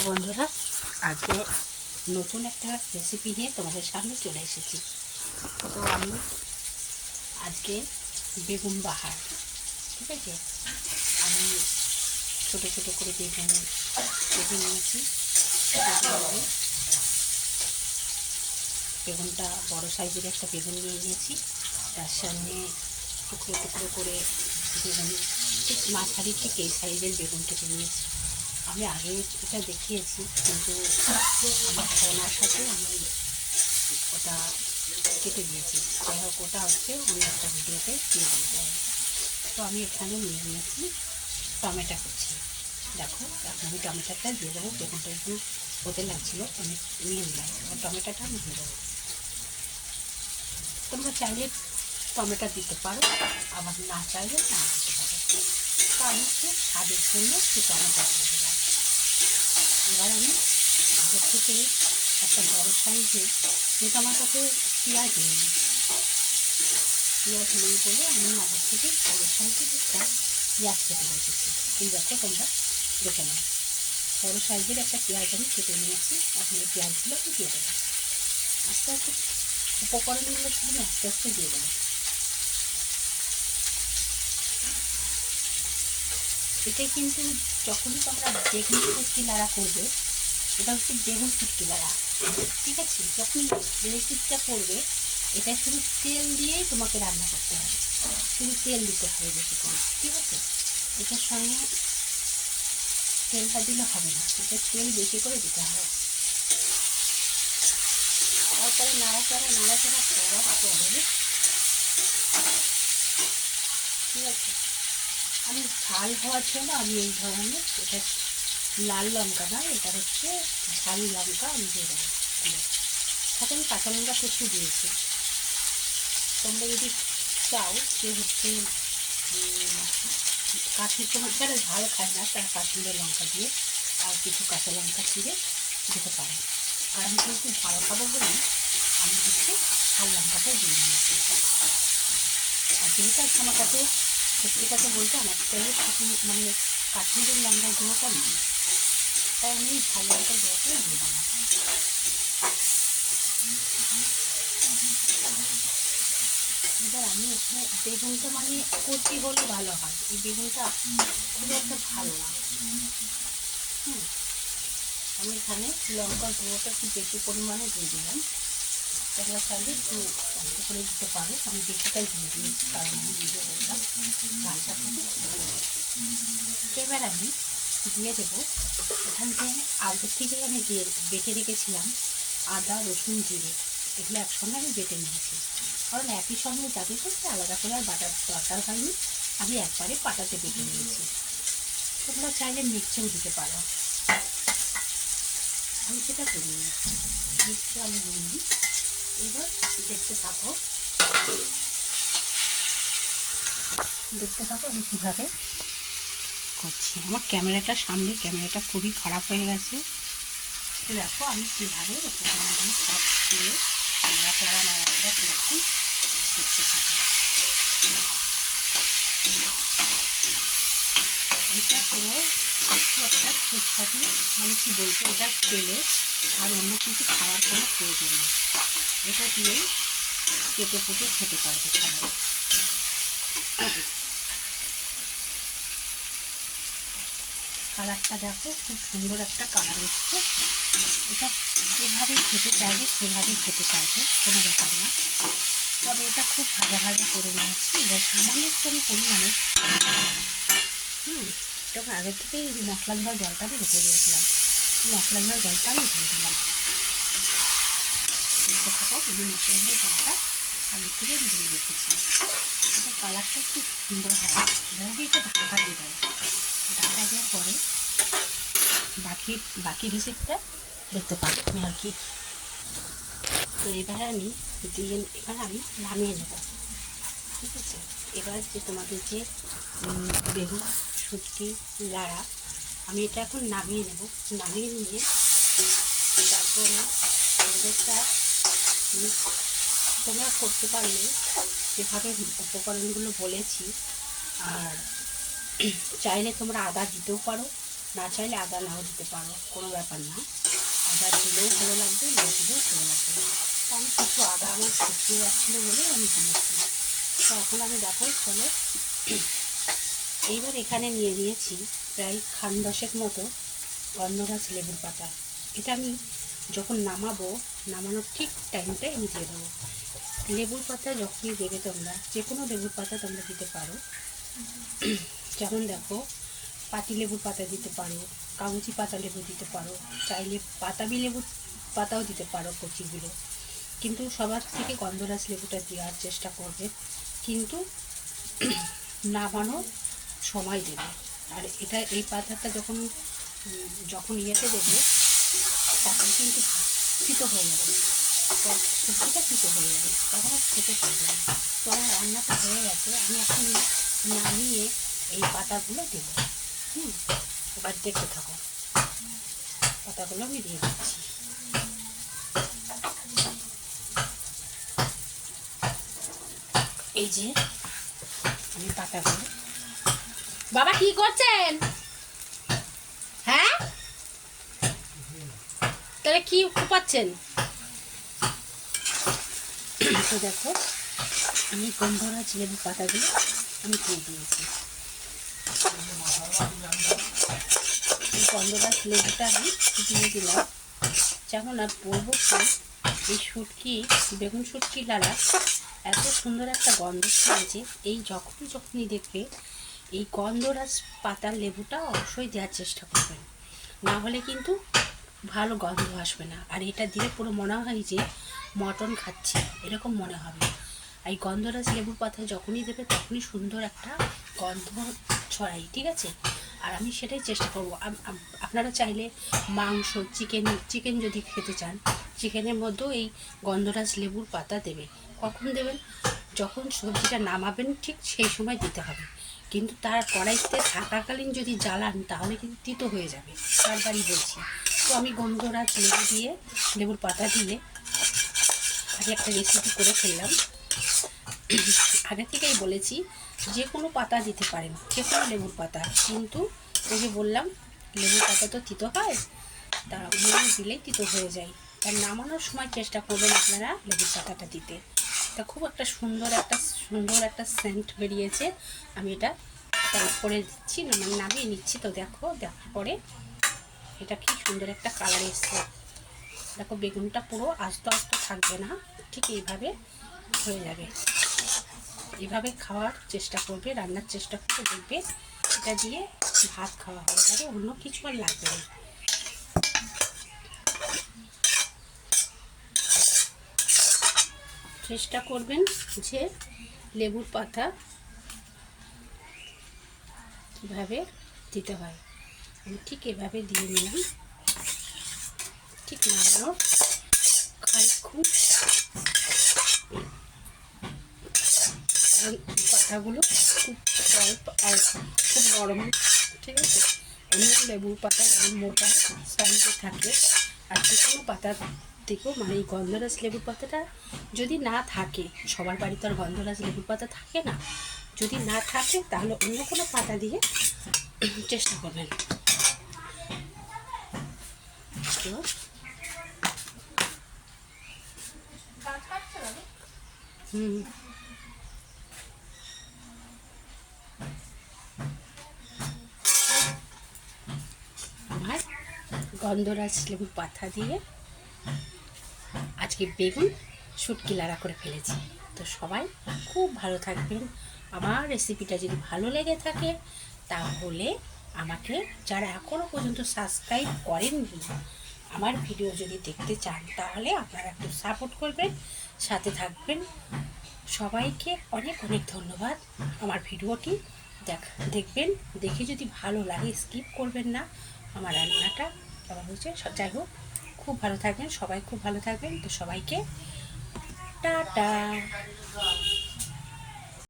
বন্ধুরা, আজকে নতুন একটা রেসিপি নিয়ে তোমাদের সামনে চলে এসেছি। তো আমি আজকে বেগুন বাহার, ঠিক আছে, আমি ছোটো ছোটো করে বেগুন কেটে নিয়েছি। বেগুনটা বড় সাইজের একটা বেগুন নিয়ে নিয়েছি, তার সামনে টুকরো টুকরো করে বেগুন ঠিক মাঝারি ঠিক এই সাইজের বেগুন কেটে নিয়েছি। আমি আগে এটা দেখিয়েছি, কিন্তু আমার ফোনার সাথে আমি ওটা কেটে দিয়েছি। যাই হোক, ওটা হচ্ছে অন্য একটা ভিডিওতে দিয়ে দিতে হবে। তো আমি এখানে নিয়ে নিয়েছি টমেটো কুচি। দেখো, এখন আমি টমেটোটা দিয়ে দেবো। বেগুনটা একটু হতে লাগছিলো, আমি নিয়ে নিলাম। এবার টমেটোটা আমি দিয়ে দেবো। তোমরা চাইলে টমেটো দিতে পারো, আবার না চাইলে না দিতে পারো। তো আমি একটু স্বাদের জন্য একটু টমেটো দিয়ে দিলাম। এবার আমি আগের থেকে একটা বড়ো সাইজের যে টমেটোতে পেঁয়াজ নেই বলে আমি আগের থেকে বড়ো সাইজের একটা পেঁয়াজ কেটে রেখেছি। এই দেখো, তোমরা দেখে নাও, বড়ো সাইজের একটা পেঁয়াজ আমি কেটে নিয়েছি। এখন এই পেঁয়াজগুলো আমি দিয়ে দেবো। আস্তে আস্তে উপকরণগুলো আমি আস্তে আস্তে দিয়ে দেবো। এটাই কিন্তু যখনই তোমরা বেগুন ফুটকি নাড়া করবে, এটা হচ্ছে বেগুন ফুটকি নাড়া, ঠিক আছে। যখন রেসিপিটা করবে, এটা শুধু তেল দিয়েই তোমাকে রান্না করতে হবে, শুধু তেল দিতে হবে বেশি করে, ঠিক আছে। এটার সঙ্গে তেলটা দিলে হবে না, এটা তেল বেশি করে দিতে হবে। তারপরে নাড়াচাড়া করার পরে, ঠিক আছে, আমি ঝাল হওয়ার জন্য আমি এই ধরনের, এটা লাল লঙ্কা না, এটা হচ্ছে ঝাল লঙ্কা আমি দিয়ে দেবো। সাথে আমি কাঁচা লঙ্কা কুচি দিয়েছি। তোমরা যদি চাও যে হচ্ছে তোমার যারা ঝাল খায় না, তারা কাশ্মীরের লঙ্কা দিয়ে আর কিছু কাঁচা লঙ্কা চিড়ে দিতে পারে। আর আমি যেহেতু ঝাল খাবো বলে আমি হচ্ছে ঝাল লঙ্কাটা দিয়ে নিয়েছি। আর যেহেতু আজকে আমার কাছে, সত্যি কথা বলতে, আমার কাছে মানে কাশ্মীরের লঙ্কার গুঁড়োটা নেই, তাই আমি ঝাল লঙ্কার গুঁড়োটা দিয়ে দিলাম। এবার আমি এখানে বেগুনটা মানে কচি হলে ভালো হয়, এই বেগুনটা খুব একটা ভালো না। আমি এখানে লঙ্কার গুঁড়োটা একটু বেশি পরিমাণে দিয়ে দিলাম। তোমরা চাইলে একটু অল্প করে দিতে পারো, আমি বেশিটাই দিয়ে দিয়েছি, কারণ আমি ভিডিও করলাম ঝালটা কিন্তু। এবার আমি দিয়ে দেবো এখান থেকে আগে থেকে আমি বেটে রেখেছিলাম আদা, রসুন, জিরে, এগুলো একসঙ্গে আমি বেটে নিয়েছি। কারণ একই সঙ্গে যাবে তো, আলাদা করে আর বাটার দরকার হয়নি, আমি একবারে পাটাতে বেটে নিয়েছি। তোমরা চাইলে মিক্সিও দিতে পারো, আমি সেটা করি না, মিক্সি আমি নিই। এবার দেখতে থাকো আমি কীভাবে করছি। আমার ক্যামেরাটার সামনে, ক্যামেরাটা খুবই খারাপ হয়ে গেছে। দেখো আমি কীভাবে উপকরণগুলো সব দিয়ে নাড়াচাড়া করছি, দেখতে থাকি। এটা পুরো একটা সুস্বাদু, মানে কী বলবো, এটা তেলে আর অন্য কিছু খাওয়ার কোনো প্রয়োজন নেই। এটা দিয়েই কেটে কেটে খেতে পারবে সবাই। কালারটা দেখো, খুব সুন্দর একটা কালার এসছে। এটা যেভাবে খেতে চাইবে সেভাবেই খেতে চাইবে, কোনো ব্যাপার না। তবে এটা খুব ভাজা ভাজা করে নিয়েছি। এবার সামান্য একটু আমি পরিমাণে তখন আগের থেকেই মশলা ধোয়া জলটা আমি রেখে দিয়েছিলাম, মশলা ধোয়া জলটা আমি দিয়ে দিলাম। থাকো, এই মশলা ধোয়া জলটা আগের থেকে দিয়ে রেখেছি। এটা কালারটা খুব সুন্দর হয়। এভাবে এটা ঢাকা দিয়ে দেয়, ঢাকা দেওয়ার পরে বাকি রেসিপিটা দেখতে পাবো আমি আর কি। তো এবারে আমি নামিয়ে নেব, ঠিক আছে। এবার যে তোমাদের যে বেগুন শুটকি লাড়া, আমি এটা এখন নামিয়ে নেব। নামিয়ে নিয়ে তারপরে ওদেরটা তোমরা করতে পারলে যেভাবে উপকরণগুলো বলেছি, আর চাইলে তোমরা আদা দিতেও পারো, না চাইলে আদা নাও দিতে পারো, কোনো ব্যাপার না। আদা দিলেও ভালো লাগবে, না দিলেও ভালো লাগবে। তো আমি কিছু আদা আমার শুকিয়ে যাচ্ছিলো বলে আমি দিয়েছি। তো এখন আমি দেখো চলো, এইবার এখানে নিয়ে নিয়েছি প্রায় খান 10 মতো গন্ধরাজ লেবুর পাতা। এটা আমি যখন নামানোর ঠিক টাইমটাই আমি দিয়ে দেবো। লেবুর পাতা যখনই দেবে তোমরা, যে কোনো লেবুর পাতা তোমরা দিতে পারো। যেমন দেখো, পাতি লেবুর পাতা দিতে পারো, কাগজি পাতা লেবু দিতে পারো, চাইলে পাতাবি লেবুর পাতাও দিতে পারো কচিগুলো। কিন্তু সবার থেকে গন্ধরাজ লেবুটা দেওয়ার চেষ্টা করবে, কিন্তু নামানোর সময় দেবে। আর এটা এই পাতাটা যখন ইয়েতে দেবে তখন কিন্তু তিতো হয়ে যাবে, সবজিটা তিতো হয়ে যাবে, তখন খেতে পারবে না। তো আমার রান্নাটা হয়ে গেছে, আমি এখন নামিয়ে এই পাতাগুলো দেবো। এবার দেখতে থাকো, পাতাগুলো আমি দিয়ে দিচ্ছি। এই যে আমি পাতাগুলো, বাবা কি করছেন? হ্যাঁ, তাহলে কি পাচ্ছেন? তো দেখো, আমি গন্ধরাজ লেবু পাতাগুলো আমি দিয়ে দিয়েছি। গন্ধরাজ লেবুটা আমি দিয়ে দিলাম। যেমন আর বলবো কি, এই বেগুন শুটকি লালা এত সুন্দর একটা গন্ধ ছড়িয়েছে। এই যখনই দেখবে এই গন্ধরাজ পাতার লেবুটা অবশ্যই দেওয়ার চেষ্টা করবেন, না হলে কিন্তু ভালো গন্ধ আসবে না। আর এটা দিলে পুরো মনে হয় যে মটন খাচ্ছি এরকম মনে হবে। এই গন্ধরাজ লেবুর পাতা যখনই দেবে তখনই সুন্দর একটা গন্ধ ছড়াই, ঠিক আছে? আর আমি সেটাই চেষ্টা করবো। আপনারা চাইলে মাংস, চিকেন যদি খেতে চান, চিকেনের মধ্যেও এই গন্ধরাজ লেবুর পাতা দেবে। কখন দেবেন? যখন সবজিটা নামাবেন ঠিক সেই সময় দিতে হবে। কিন্তু তার কড়াইতে থাকাকালীন যদি জ্বালান তাহলে কিন্তু তিতো হয়ে যাবে, বারবারই বলছি। তো আমি গন্ধরাজ লেবুর পাতা দিয়ে আগে একটা রেসিপি করে ফেললাম। আগে থেকেই বলেছি যে কোনো পাতা দিতে পারেন, যে কোনো লেবুর পাতা, কিন্তু ওই যে বললাম লেবুর পাতা তো তিতো হয়, তা মনে দিলেই তিতো হয়ে যায়। তার নামানোর সময় চেষ্টা করবেন আপনারা লেবুর পাতাটা দিতে। তা খুব একটা সুন্দর একটা সেন্ট বেরিয়েছে। আমি এটা করে দিচ্ছি, নামিয়ে নিচ্ছি। তো দেখো, দেখার পরে এটা কি সুন্দর একটা কালার এসছে। দেখো বেগুনটা পুরো আস্ত থাকবে না, ঠিক এইভাবে হয়ে যাবে। এভাবে খাওয়ার চেষ্টা করবে, রান্নার চেষ্টা করতে দেখবে এটা দিয়ে ভাত খাওয়া হয়ে যাবে, অন্য কিছু আর লাগবে না। চেষ্টা করবেন যে লেবুর পাতা কীভাবে দিতে হয়। আমি ঠিক এভাবে দিয়ে নিলাম, ঠিক নামানোর খানিকক্ষণ পাতাগুলো খুব অল্প আর খুব নরম, ঠিক আছে? অন্য লেবুর পাতা যেমন মোটা সাইজে থাকে, আর যে কোনো পাতার থেকেও এই গন্ধরাজ লেবুর পাতাটা যদি না থাকে, সবার বাড়িতে আর গন্ধরাজ লেবুর পাতা থাকে না, যদি না থাকে তাহলে অন্য কোনো পাতা দিয়ে চেষ্টা করবেন। আমার গন্ধরাজ লেবুর পাতা দিয়ে আজকে বেগুন শুটকি লাড়া করে ফেলেছি। তো সবাই খুব ভালো থাকবেন। আমার রেসিপিটা যদি ভালো লেগে থাকে তাহলে আমাকে, যারা এখনও পর্যন্ত সাবস্ক্রাইব করেননি, আমার ভিডিও যদি দেখতে চান তাহলে আপনারা একটু সাপোর্ট করবেন, সাথে থাকবেন। সবাইকে অনেক ধন্যবাদ। আমার ভিডিওটি দেখবেন, দেখে যদি ভালো লাগে স্কিপ করবেন না। আমার রান্নাটা আবার হচ্ছে, যাই হোক, খুব ভালো থাকবেন, সবাই খুব ভালো থাকবেন। তো সবাইকে টাটা।